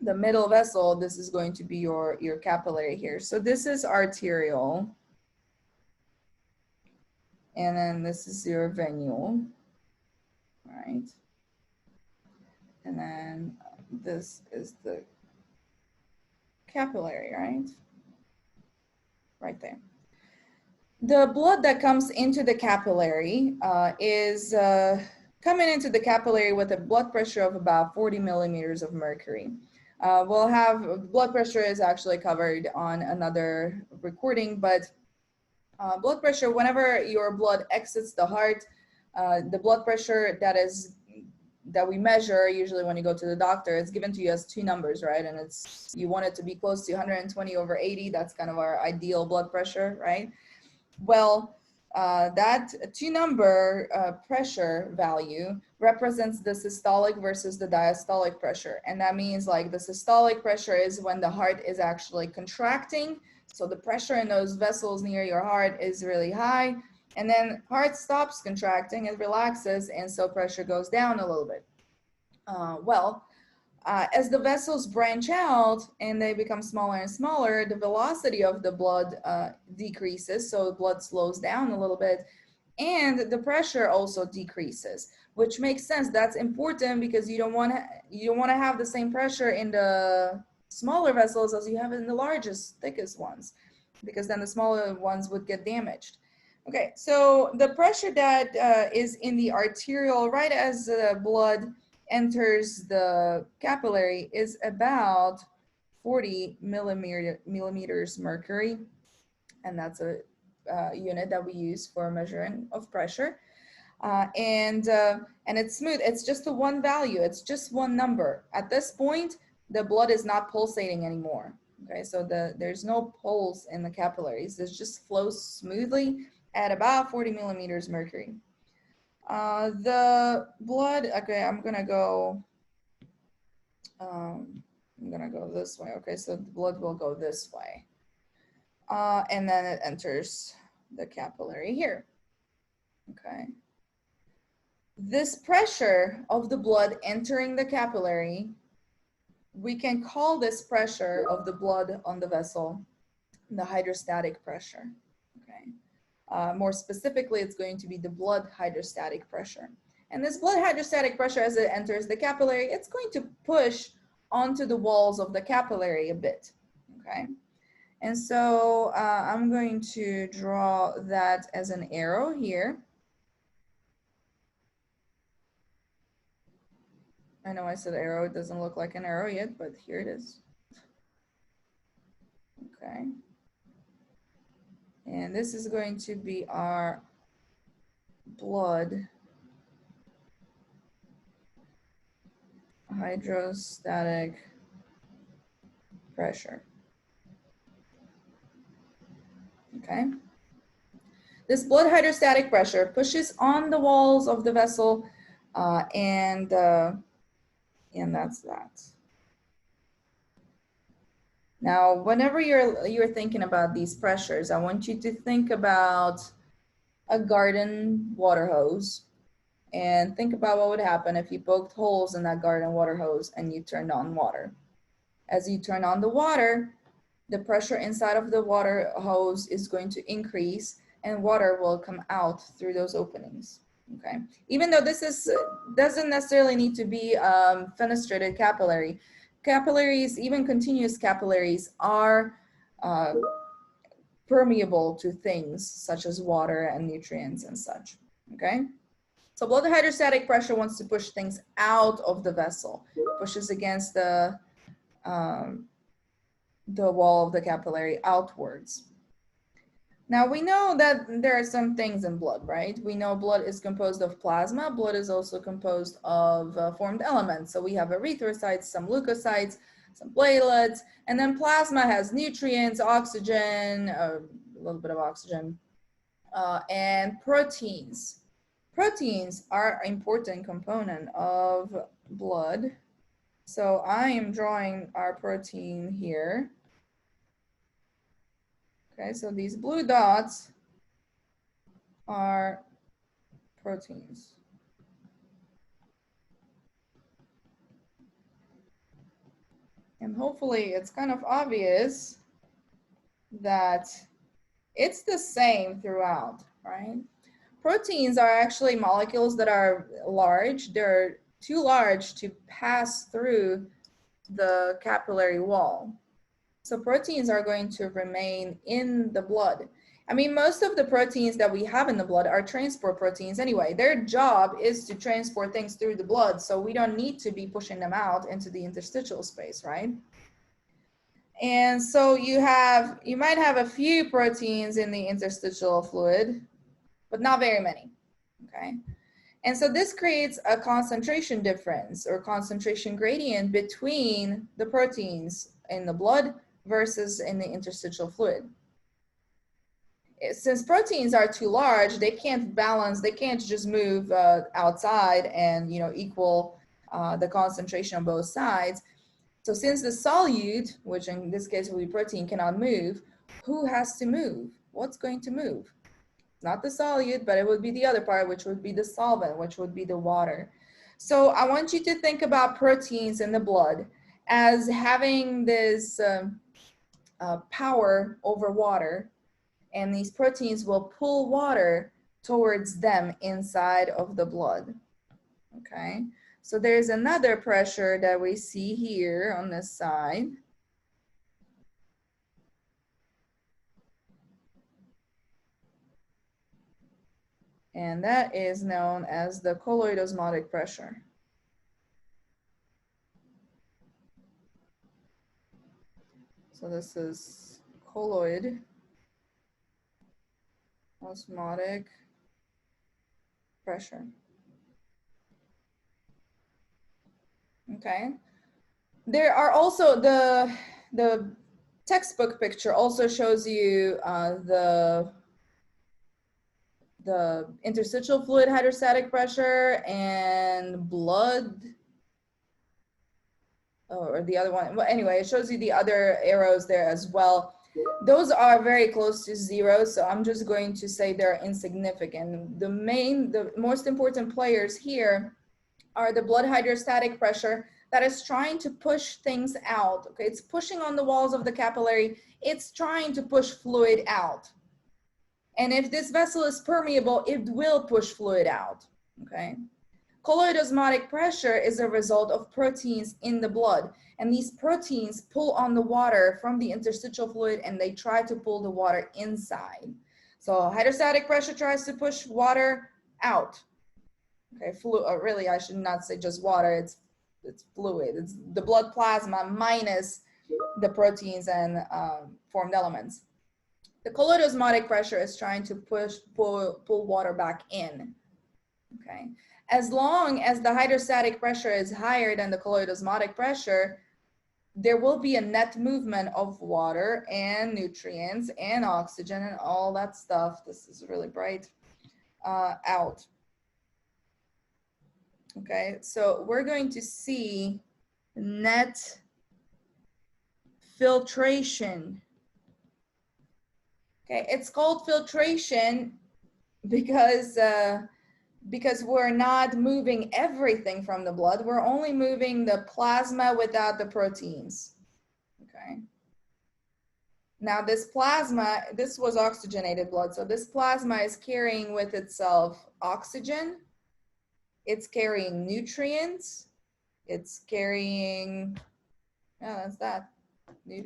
the middle vessel, this is going to be your capillary here. So this is arterial. And then this is your venule, right? And then this is the capillary, right? Right there. The blood that comes into the capillary is coming into the capillary with a blood pressure of about 40 millimeters of mercury. We'll have, blood pressure is actually covered on another recording, but blood pressure, whenever your blood exits the heart, the blood pressure that we measure usually when you go to the doctor, it's given to you as two numbers, right? And you want it to be close to 120/80. That's kind of our ideal blood pressure, right? Well, that two-number pressure value represents the systolic versus the diastolic pressure. And that means like the systolic pressure is when the heart is actually contracting. So the pressure in those vessels near your heart is really high. And then heart stops contracting, it relaxes, and so pressure goes down a little bit. As the vessels branch out and they become smaller and smaller, the velocity of the blood decreases, so blood slows down a little bit, and the pressure also decreases, which makes sense. That's important because you don't want to have the same pressure in the smaller vessels as you have in the largest, thickest ones, because then the smaller ones would get damaged. Okay, so the pressure that is in the arterial right as the blood enters the capillary is about 40 millimeters mercury, and that's a unit that we use for measuring of pressure. And it's smooth. It's just a one value. It's just one number. At this point, the blood is not pulsating anymore. Okay, so there's no pulse in the capillaries. It just flows smoothly at about 40 millimeters mercury. The blood, okay, I'm gonna go this way. Okay, so the blood will go this way. And then it enters the capillary here. Okay. This pressure of the blood entering the capillary, we can call this pressure of the blood on the vessel the hydrostatic pressure. Okay. More specifically, it's going to be the blood hydrostatic pressure. And this blood hydrostatic pressure, as it enters the capillary, it's going to push onto the walls of the capillary a bit. Okay. And so I'm going to draw that as an arrow here. I know I said arrow, it doesn't look like an arrow yet, but here it is. Okay. And this is going to be our blood hydrostatic pressure. Okay. This blood hydrostatic pressure pushes on the walls of the vessel, and that's that. Now, whenever you're thinking about these pressures, I want you to think about a garden water hose, and think about what would happen if you poked holes in that garden water hose and you turned on water. As you turn on the water, the pressure inside of the water hose is going to increase and water will come out through those openings. Okay, even though this doesn't necessarily need to be fenestrated capillary. Capillaries, even continuous capillaries, are permeable to things such as water and nutrients and such. Okay, so blood hydrostatic pressure wants to push things out of the vessel, pushes against the wall of the capillary outwards. Now we know that there are some things in blood, right? We know blood is composed of plasma. Blood is also composed of formed elements. So we have erythrocytes, some leukocytes, some platelets, and then plasma has nutrients, oxygen, a little bit of oxygen, and proteins. Proteins are an important component of blood. So I am drawing our protein here. Okay, so these blue dots are proteins. And hopefully it's kind of obvious that it's the same throughout, right? Proteins are actually molecules that are large. They're too large to pass through the capillary wall. So proteins are going to remain in the blood. I mean, most of the proteins that we have in the blood are transport proteins anyway. Their job is to transport things through the blood, so we don't need to be pushing them out into the interstitial space, right? And so you might have a few proteins in the interstitial fluid, but not very many, okay? And so this creates a concentration difference or concentration gradient between the proteins in the blood versus in the interstitial fluid. Since proteins are too large, they can't balance, they can't just move outside and equal the concentration on both sides. So since the solute, which in this case will be protein, cannot move, who has to move? What's going to move? Not the solute, but it would be the other part, which would be the solvent, which would be the water. So I want you to think about proteins in the blood as having this power over water, and these proteins will pull water towards them inside of the blood. Okay, so there's another pressure that we see here on this side. And that is known as the colloid osmotic pressure. So this is colloid osmotic pressure. Okay. There are also the textbook picture also shows you the interstitial fluid hydrostatic pressure and blood, or the other one. Well, anyway, it shows you the other arrows there as well. Those are very close to zero, so I'm just going to say they're insignificant. The most important players here are the blood hydrostatic pressure that is trying to push things out. Okay, it's pushing on the walls of the capillary. It's trying to push fluid out. And if this vessel is permeable, it will push fluid out, okay? Colloid osmotic pressure is a result of proteins in the blood. And these proteins pull on the water from the interstitial fluid and they try to pull the water inside. So hydrostatic pressure tries to push water out. Okay, really, I should not say just water, it's it's fluid. It's the blood plasma minus the proteins and formed elements. The colloidal osmotic pressure is trying to pull water back in, okay? As long as the hydrostatic pressure is higher than the colloidal osmotic pressure, there will be a net movement of water and nutrients and oxygen and all that stuff. This is really bright, out. Okay, so we're going to see net filtration. Okay, it's called filtration because we're not moving everything from the blood. We're only moving the plasma without the proteins. Okay. Now this plasma, this was oxygenated blood. So this plasma is carrying with itself oxygen. It's carrying nutrients. It's carrying, yeah, that's that.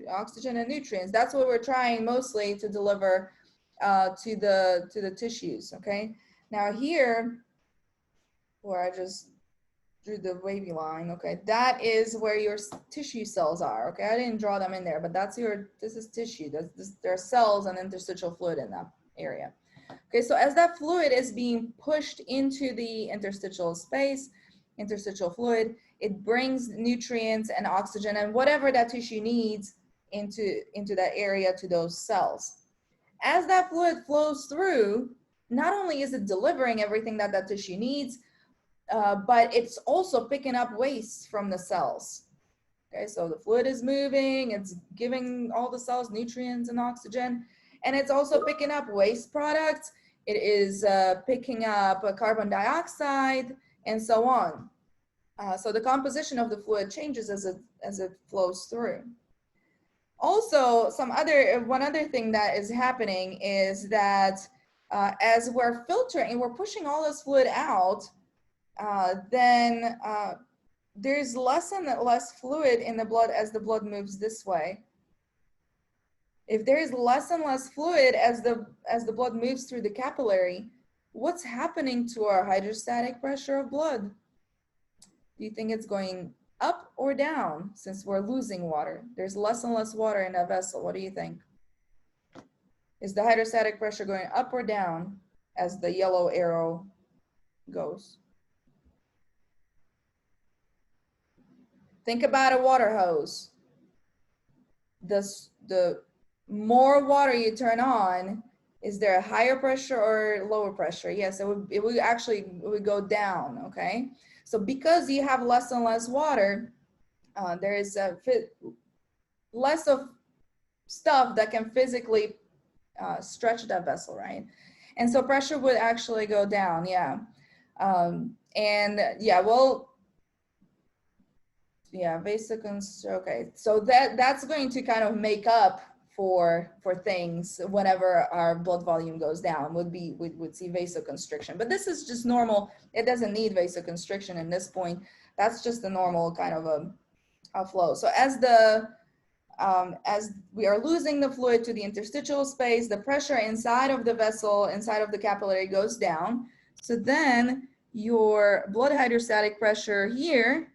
Oxygen and nutrients. That's what we're trying mostly to deliver to the tissues. Okay. Now here, where I just drew the wavy line. Okay, that is where your tissue cells are. Okay, I didn't draw them in there, but that's this is tissue. There are cells and interstitial fluid in that area. Okay, so as that fluid is being pushed into the interstitial space, interstitial fluid, it brings nutrients and oxygen and whatever that tissue needs into that area to those cells. As that fluid flows through, not only is it delivering everything that that tissue needs, but it's also picking up waste from the cells. Okay, so the fluid is moving, it's giving all the cells nutrients and oxygen, and it's also picking up waste products. It is picking up carbon dioxide and so on. So the composition of the fluid changes as it flows through. Also, one other thing that is happening is that as we're filtering, we're pushing all this fluid out, then there's less and less fluid in the blood as the blood moves this way. If there is less and less fluid as the blood moves through the capillary, what's happening to our hydrostatic pressure of blood? Do you think it's going up or down since we're losing water? There's less and less water in a vessel. What do you think? Is the hydrostatic pressure going up or down as the yellow arrow goes? Think about a water hose. The more water you turn on, is there a higher pressure or lower pressure? Yes, it would go down, okay? So because you have less and less water, there is less of stuff that can physically stretch that vessel, right? And so pressure would actually go down, yeah. And yeah, well, yeah, okay. So that's going to kind of make up for things whenever our blood volume goes down, would see vasoconstriction. But this is just normal. It doesn't need vasoconstriction in this point. That's just a normal kind of a flow. So as we are losing the fluid to the interstitial space, the pressure inside of the vessel, inside of the capillary goes down. So then your blood hydrostatic pressure here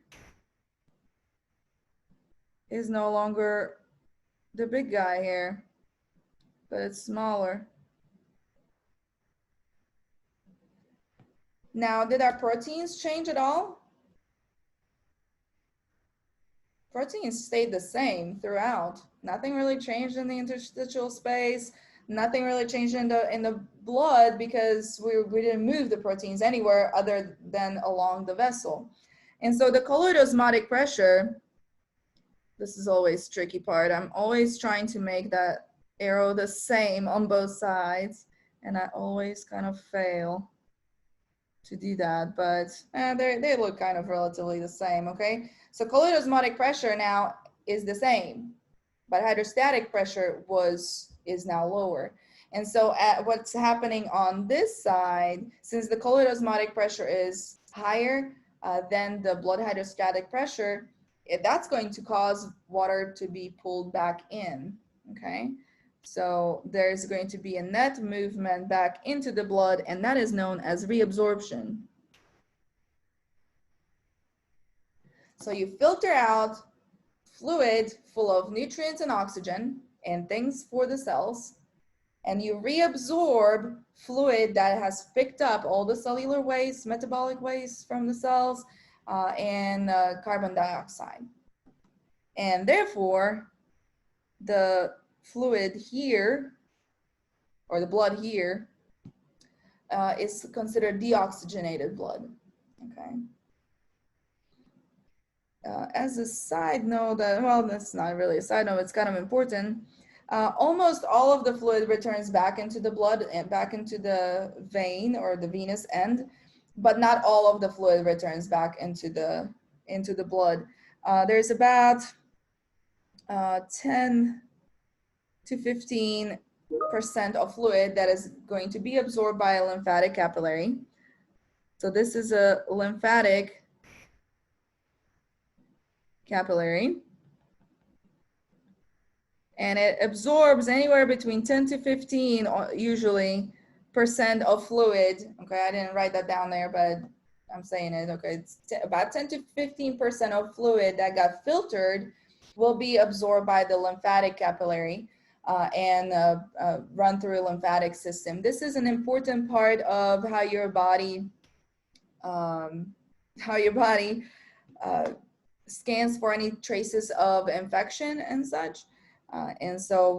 is no longer the big guy here, but it's smaller. Now, did our proteins change at all? Proteins stayed the same throughout. Nothing really changed in the interstitial space. Nothing really changed in the blood because we didn't move the proteins anywhere other than along the vessel. And so the colloidal osmotic pressure, this is always tricky part. I'm always trying to make that arrow the same on both sides, and I always kind of fail to do that, but they look kind of relatively the same, okay? So colloidal osmotic pressure now is the same, but hydrostatic pressure is now lower. And so what's happening on this side, since the colloidal osmotic pressure is higher than the blood hydrostatic pressure, that's going to cause water to be pulled back in, okay? So there's going to be a net movement back into the blood, and that is known as reabsorption. So you filter out fluid full of nutrients and oxygen and things for the cells, and you reabsorb fluid that has picked up all the cellular waste, metabolic waste from the cells, and carbon dioxide. And therefore, the fluid here, or the blood here, is considered deoxygenated blood, okay? As a side note, well, that's not really a side note, it's kind of important. Almost all of the fluid returns back into the blood and back into the vein or the venous end, but not all of the fluid returns back into the blood. There's about 10 to 15% of fluid that is going to be absorbed by a lymphatic capillary. So this is a lymphatic capillary, and it absorbs anywhere between 10 to 15 usually percent of fluid. Okay, I didn't write that down there, but I'm saying it. Okay, it's about 10 to 15% of fluid that got filtered will be absorbed by the lymphatic capillary and run through a lymphatic system. This is an important part of how your body scans for any traces of infection and such. And so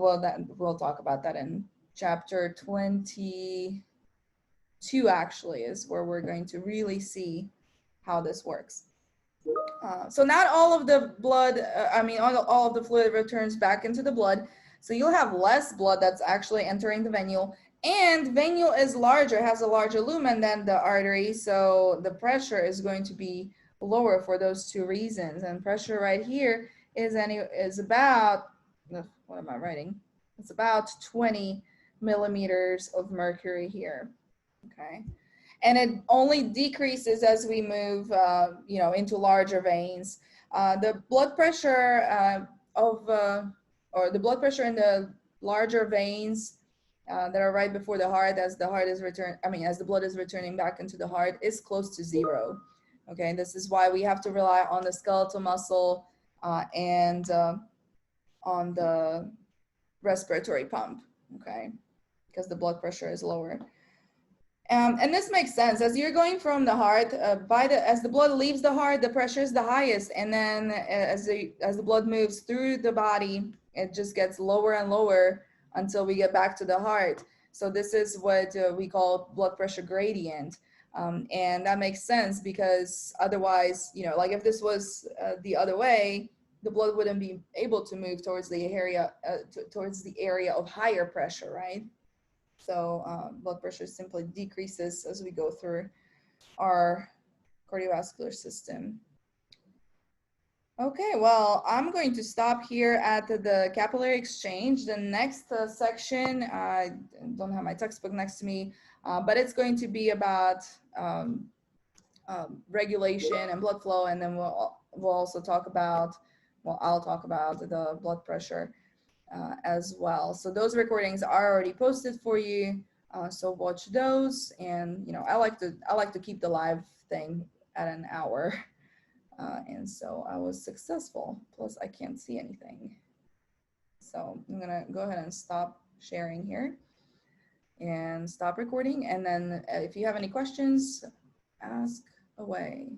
we'll talk about that in chapter 22, actually, is where we're going to really see how this works. So not all of the blood, all of the fluid returns back into the blood. So you'll have less blood that's actually entering the venule. And venule is larger, has a larger lumen than the artery. So the pressure is going to be lower for those two reasons. And pressure right here is about, what am I writing? It's about 20 millimeters of mercury here, okay? And it only decreases as we move, into larger veins. The blood pressure or the blood pressure in the larger veins that are right before the heart, as the blood is returning back into the heart, is close to zero. Okay, this is why we have to rely on the skeletal muscle and on the respiratory pump, okay, because the blood pressure is lower. And this makes sense. As you're going from the heart, as the blood leaves the heart, the pressure is the highest, and then as the blood moves through the body, it just gets lower and lower until we get back to the heart. So this is what we call blood pressure gradient. And that makes sense because otherwise, like if this was the other way, the blood wouldn't be able to move towards the area of higher pressure, right? So blood pressure simply decreases as we go through our cardiovascular system. Okay, well, I'm going to stop here at the capillary exchange. The next section, I don't have my textbook next to me, but it's going to be about regulation and blood flow, and then we'll also talk about, I'll talk about the blood pressure as well. So those recordings are already posted for you. So watch those, and I like to keep the live thing at an hour. And so I was successful, plus I can't see anything. So I'm gonna go ahead and stop sharing here and stop recording. And then if you have any questions, ask away.